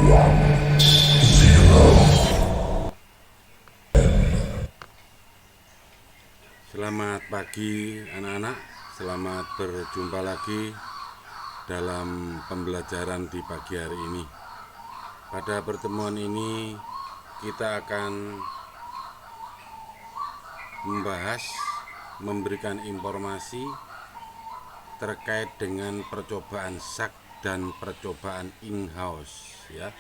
Selamat pagi anak-anak, selamat berjumpa lagi dalam pembelajaran di pagi hari ini. Pada pertemuan ini kita akan memberikan informasi terkait dengan percobaan SAK dan percobaan in-house ya.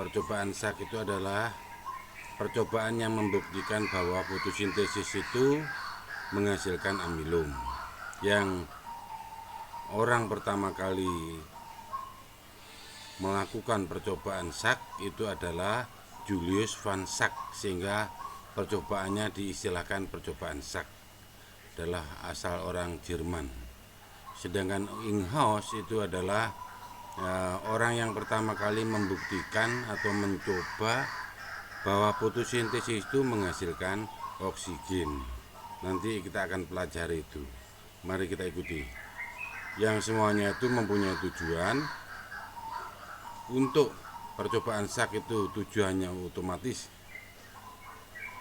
Percobaan SAK itu adalah percobaan yang membuktikan bahwa fotosintesis itu menghasilkan amilum. Yang orang pertama kali melakukan percobaan SAK itu adalah Julius van Schack, sehingga percobaannya diistilahkan percobaan SAK, adalah asal orang Jerman. Sedangkan in-house itu adalah orang yang pertama kali membuktikan atau mencoba bahwa fotosintesis itu menghasilkan oksigen. Nanti kita akan pelajari itu. Mari kita ikuti. Yang semuanya itu mempunyai tujuan. Untuk percobaan SAK itu tujuannya otomatis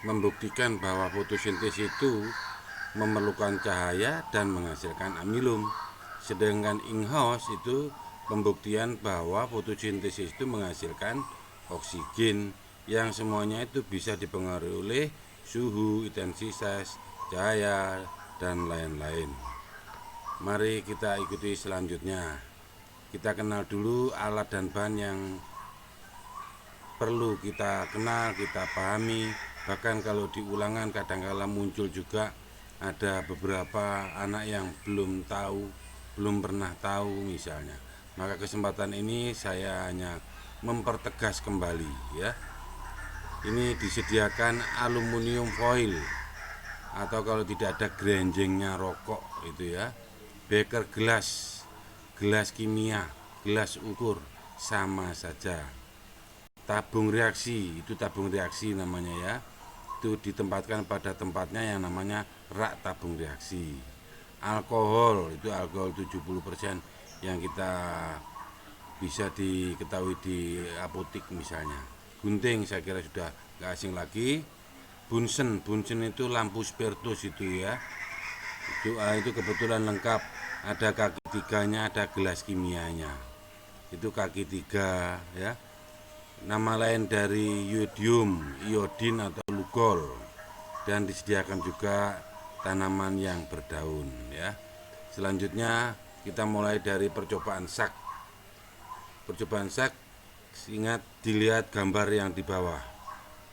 membuktikan bahwa fotosintesis itu memerlukan cahaya dan menghasilkan amilum. Sedangkan in-house itu pembuktian bahwa fotosintesis itu menghasilkan oksigen, yang semuanya itu bisa dipengaruhi oleh suhu, intensitas, cahaya, dan lain-lain. Mari kita ikuti selanjutnya. Kita kenal dulu alat dan bahan yang perlu kita kenal, kita pahami. Bahkan kalau di ulangan kadang-kala muncul juga ada beberapa anak yang belum tahu, belum pernah tahu misalnya. Maka kesempatan ini saya hanya mempertegas kembali ya. Ini disediakan aluminium foil, atau kalau tidak ada grenjengnya rokok itu ya. Beker gelas, gelas kimia, gelas ukur, sama saja. Tabung reaksi, itu tabung reaksi namanya ya. Itu ditempatkan pada tempatnya yang namanya rak tabung reaksi. Alkohol, itu alkohol 70% yang kita bisa diketahui di apotik misalnya. Gunting saya kira sudah gak asing lagi. Bunsen itu lampu spiritus itu ya. Itu kebetulan lengkap, ada kaki tiganya, ada gelas kimianya, itu kaki tiga ya. Nama lain dari yodium, iodin atau lugol, dan disediakan juga tanaman yang berdaun ya. Selanjutnya kita mulai dari percobaan SAK. Percobaan SAK, ingat dilihat gambar yang di bawah,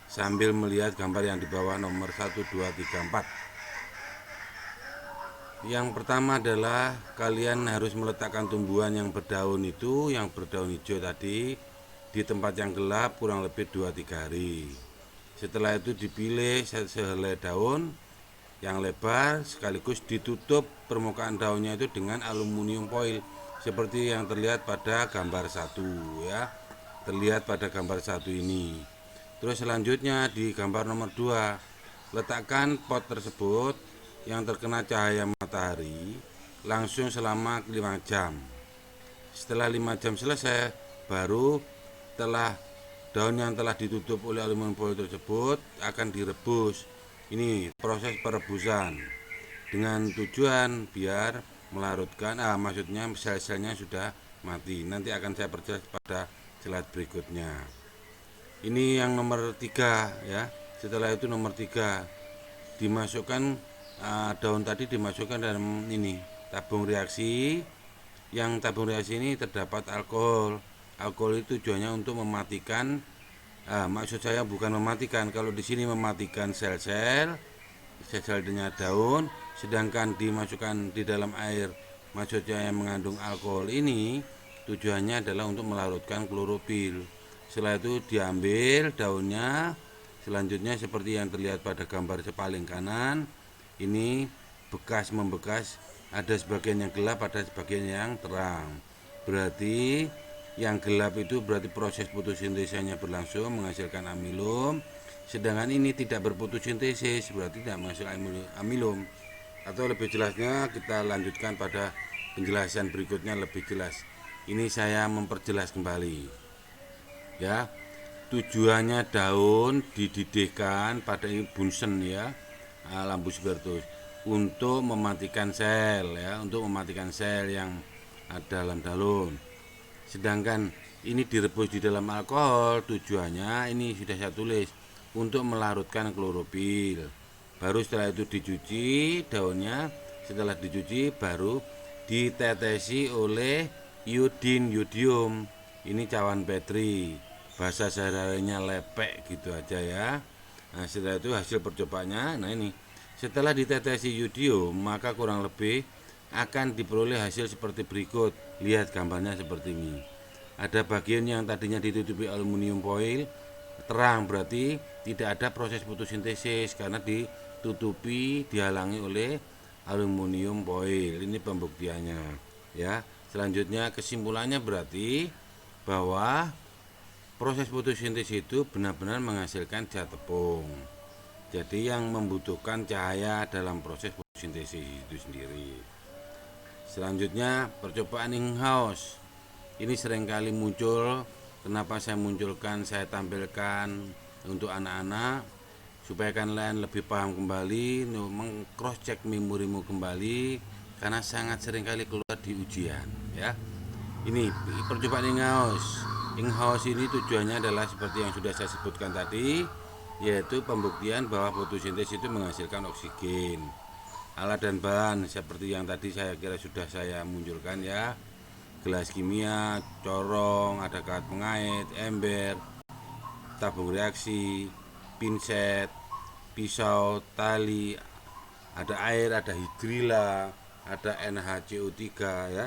sambil melihat gambar yang di bawah nomor 1, 2, 3, 4. Yang pertama adalah kalian harus meletakkan tumbuhan yang berdaun itu, yang berdaun hijau tadi, di tempat yang gelap kurang lebih 2-3 hari. Setelah itu dipilih sehelai daun yang lebar, sekaligus ditutup permukaan daunnya itu dengan aluminium foil seperti yang terlihat pada gambar 1 ya. Terlihat pada gambar 1 ini. Terus selanjutnya di gambar nomor 2, letakkan pot tersebut yang terkena cahaya matahari langsung selama 5 jam. Setelah 5 jam selesai, baru telah daun yang telah ditutup oleh aluminium foil tersebut akan direbus. Ini proses perebusan dengan tujuan biar melarutkan, maksudnya sel-selnya sudah mati. Nanti akan saya perjelas pada slide berikutnya. Ini yang nomor 3 ya. Setelah itu nomor 3, dimasukkan daun tadi dimasukkan dalam ini tabung reaksi. Yang tabung reaksi ini terdapat alkohol. Alkohol itu tujuannya untuk mematikan, maksud saya bukan mematikan, kalau di sini mematikan sel-selnya daun, sedangkan dimasukkan di dalam air, maksudnya yang mengandung alkohol ini tujuannya adalah untuk melarutkan klorofil. Setelah itu diambil daunnya, selanjutnya seperti yang terlihat pada gambar paling kanan. Ini bekas membekas, ada sebagian yang gelap, ada sebagian yang terang. Berarti yang gelap itu berarti proses fotosintesisnya berlangsung menghasilkan amilum. Sedangkan ini tidak berfotosintesis, berarti tidak menghasilkan amilum. Atau lebih jelasnya kita lanjutkan pada penjelasan berikutnya lebih jelas. Ini saya memperjelas kembali. ya. Tujuannya daun dididihkan pada bunsen ya, lampu spiritus untuk mematikan sel ya, untuk mematikan sel yang ada dalam daun. Sedangkan ini direbus di dalam alkohol, tujuannya ini sudah saya tulis untuk melarutkan klorofil. Baru setelah itu dicuci daunnya, setelah dicuci baru ditetesi oleh yodium. Ini cawan petri, bahasa sehari-harinya lepek gitu aja ya. Nah, setelah itu hasil percobaannya, nah ini setelah ditetesi yodium maka kurang lebih akan diperoleh hasil seperti berikut. Lihat gambarnya seperti ini. Ada bagian yang tadinya ditutupi aluminium foil terang, berarti tidak ada proses fotosintesis karena ditutupi, dihalangi oleh aluminium foil. Ini pembuktiannya ya. Selanjutnya kesimpulannya berarti bahwa proses fotosintesis itu benar-benar menghasilkan zat tepung. Jadi yang membutuhkan cahaya dalam proses fotosintesis itu sendiri. Selanjutnya percobaan in-house. Ini seringkali muncul. Kenapa saya munculkan, saya tampilkan untuk anak-anak supaya kalian lebih paham kembali, meng-cross check memorimu kembali karena sangat seringkali keluar di ujian ya. Ini percobaan in-house. In-house ini tujuannya adalah seperti yang sudah saya sebutkan tadi, yaitu pembuktian bahwa fotosintesis itu menghasilkan oksigen. Alat dan bahan seperti yang tadi saya kira sudah saya munculkan ya. Gelas kimia, corong, ada kawat pengait, ember, tabung reaksi, pinset, pisau, tali, ada air, ada hidrila, ada NaCO3 ya.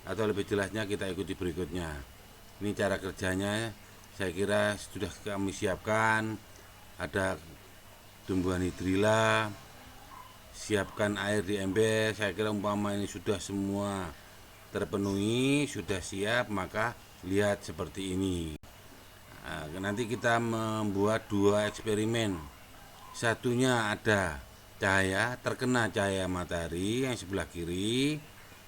Atau lebih jelasnya kita ikuti berikutnya. Ini cara kerjanya, saya kira sudah kami siapkan. Ada tumbuhan hidrila, siapkan air di ember. Saya kira umpama ini sudah semua terpenuhi, sudah siap, maka lihat seperti ini. Nah, nanti kita membuat dua eksperimen. Satunya ada cahaya, terkena cahaya matahari yang sebelah kiri,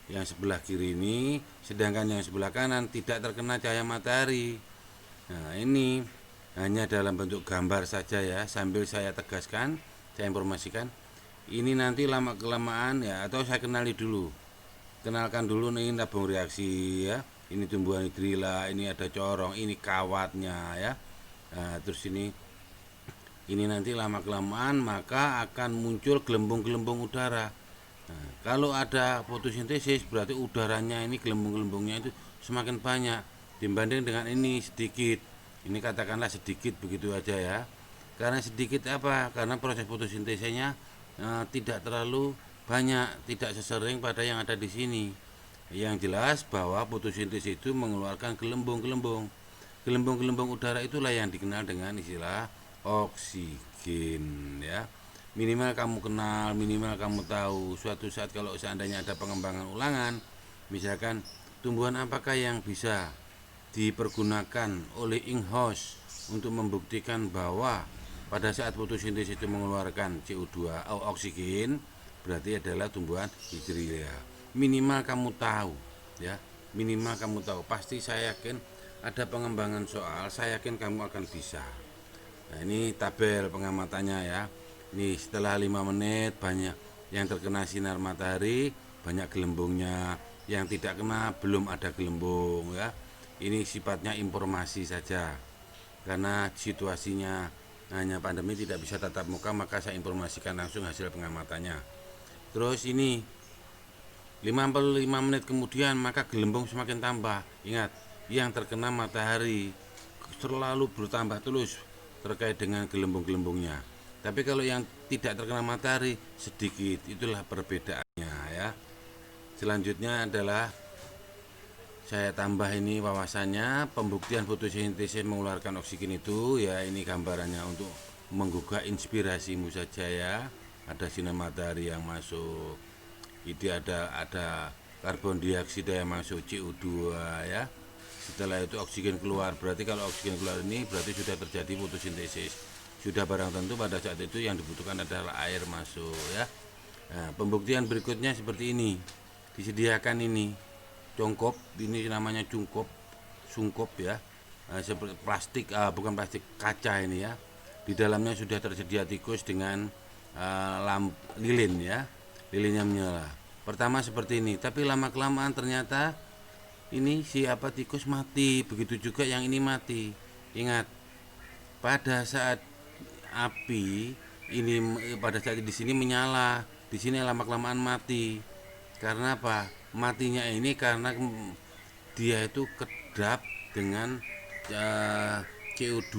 yang sebelah kiri ini, sedangkan yang sebelah kanan tidak terkena cahaya matahari. Nah, ini hanya dalam bentuk gambar saja ya, sambil saya tegaskan, saya informasikan. Ini nanti lama kelamaan ya, atau saya kenali dulu. Kenalkan dulu nih tabung reaksi ya. Ini tumbuhan hidrila, ini ada corong, ini kawatnya ya. Nah, terus ini nanti lama kelamaan maka akan muncul gelembung-gelembung udara. Nah, kalau ada fotosintesis berarti udaranya ini, gelembung-gelembungnya itu semakin banyak dibanding dengan ini sedikit. Ini katakanlah sedikit begitu aja ya. Karena sedikit apa? Karena proses fotosintesisnya tidak terlalu banyak, tidak sesering pada yang ada di sini. Yang jelas bahwa fotosintesis itu mengeluarkan gelembung-gelembung. Gelembung-gelembung udara itulah yang dikenal dengan istilah oksigen ya. Minimal kamu kenal, minimal kamu tahu. Suatu saat kalau seandainya ada pengembangan ulangan, misalkan tumbuhan apakah yang bisa dipergunakan oleh in-house untuk membuktikan bahwa pada saat fotosintesis itu mengeluarkan CO2 oksigen, berarti adalah tumbuhan hidrilla. Minimal kamu tahu ya, minimal kamu tahu. Pasti saya yakin ada pengembangan soal, saya yakin kamu akan bisa. Nah, ini tabel pengamatannya ya. Nih setelah 5 menit banyak yang terkena sinar matahari, banyak gelembungnya. Yang tidak kena belum ada gelembung ya. Ini sifatnya informasi saja. Karena situasinya hanya pandemi tidak bisa tatap muka, maka saya informasikan langsung hasil pengamatannya. Terus ini 55 menit kemudian maka gelembung semakin tambah. Ingat, yang terkena matahari selalu bertambah terus terkait dengan gelembung-gelembungnya. Tapi kalau yang tidak terkena matahari sedikit, itulah perbedaannya ya. Selanjutnya adalah saya tambah ini wawasannya, pembuktian fotosintesis mengeluarkan oksigen itu ya, ini gambarannya untuk menggugah inspirasimu saja ya. Ada sinar matahari yang masuk, itu ada karbon dioksida yang masuk, CO2 ya. Setelah itu oksigen keluar, berarti kalau oksigen keluar ini berarti sudah terjadi fotosintesis. Sudah barang tentu pada saat itu yang dibutuhkan adalah air masuk ya. Nah, pembuktian berikutnya seperti ini. Disediakan ini congkop, ini namanya sungkop ya, seperti plastik, bukan plastik, kaca ini ya. Di dalamnya sudah tersedia tikus dengan lilin ya, lilinnya menyala. Pertama seperti ini, tapi lama kelamaan ternyata ini siapa tikus mati, begitu juga yang ini mati. Ingat, pada saat api ini, pada saat di sini menyala, di sini lama kelamaan mati. Karena apa? Matinya ini karena dia itu kedap dengan CO2.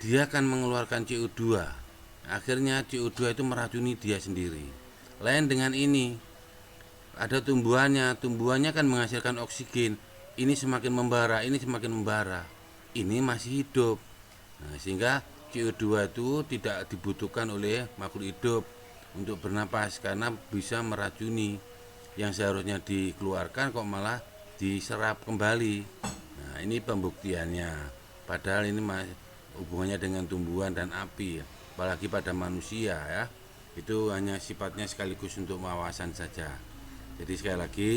Dia akan mengeluarkan CO2. Akhirnya CO2 itu meracuni dia sendiri. Lain dengan ini, ada tumbuhannya kan menghasilkan oksigen. Ini semakin membara, ini semakin membara. Ini masih hidup. Nah, sehingga CO2 itu tidak dibutuhkan oleh makhluk hidup untuk bernapas karena bisa meracuni. Yang seharusnya dikeluarkan kok malah diserap kembali. Nah, ini pembuktiannya. Padahal ini hubungannya dengan tumbuhan dan api, apalagi pada manusia ya. Itu hanya sifatnya sekaligus untuk wawasan saja. Jadi sekali lagi,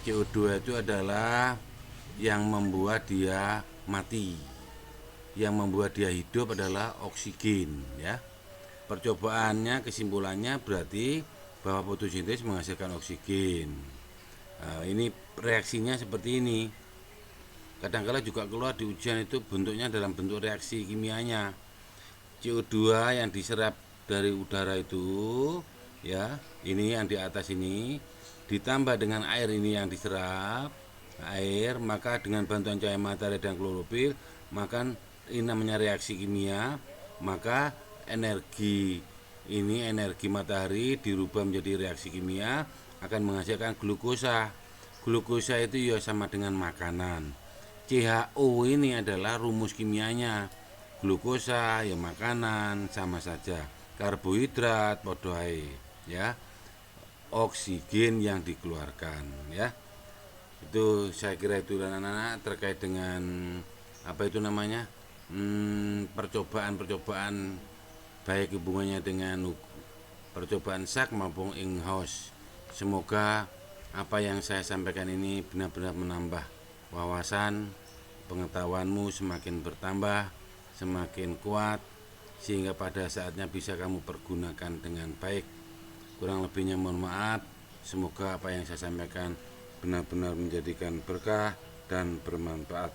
CO2 itu adalah yang membuat dia mati. Yang membuat dia hidup adalah oksigen ya. Percobaannya, kesimpulannya berarti bahwa fotosintesis menghasilkan oksigen. Nah, ini reaksinya seperti ini. Kadang-kala juga keluar di ujian itu bentuknya dalam bentuk reaksi kimianya. CO2 yang diserap dari udara itu ya, ini yang di atas ini ditambah dengan air ini yang diserap air, maka dengan bantuan cahaya matahari dan klorofil, maka ini namanya reaksi kimia. Maka energi matahari dirubah menjadi reaksi kimia, akan menghasilkan glukosa. Glukosa itu ya sama dengan makanan. CHO ini adalah rumus kimianya. Glukosa ya makanan, sama saja. Karbohidrat padha ae ya. Oksigen yang dikeluarkan ya. Itu saya kira itu anak-anak terkait dengan apa itu namanya? Percobaan baik hubungannya dengan percobaan sak maupun in-house. Semoga apa yang saya sampaikan ini benar-benar menambah wawasan, pengetahuanmu semakin bertambah, semakin kuat, sehingga pada saatnya bisa kamu pergunakan dengan baik. Kurang lebihnya mohon maaf. Semoga apa yang saya sampaikan benar-benar menjadikan berkah dan bermanfaat.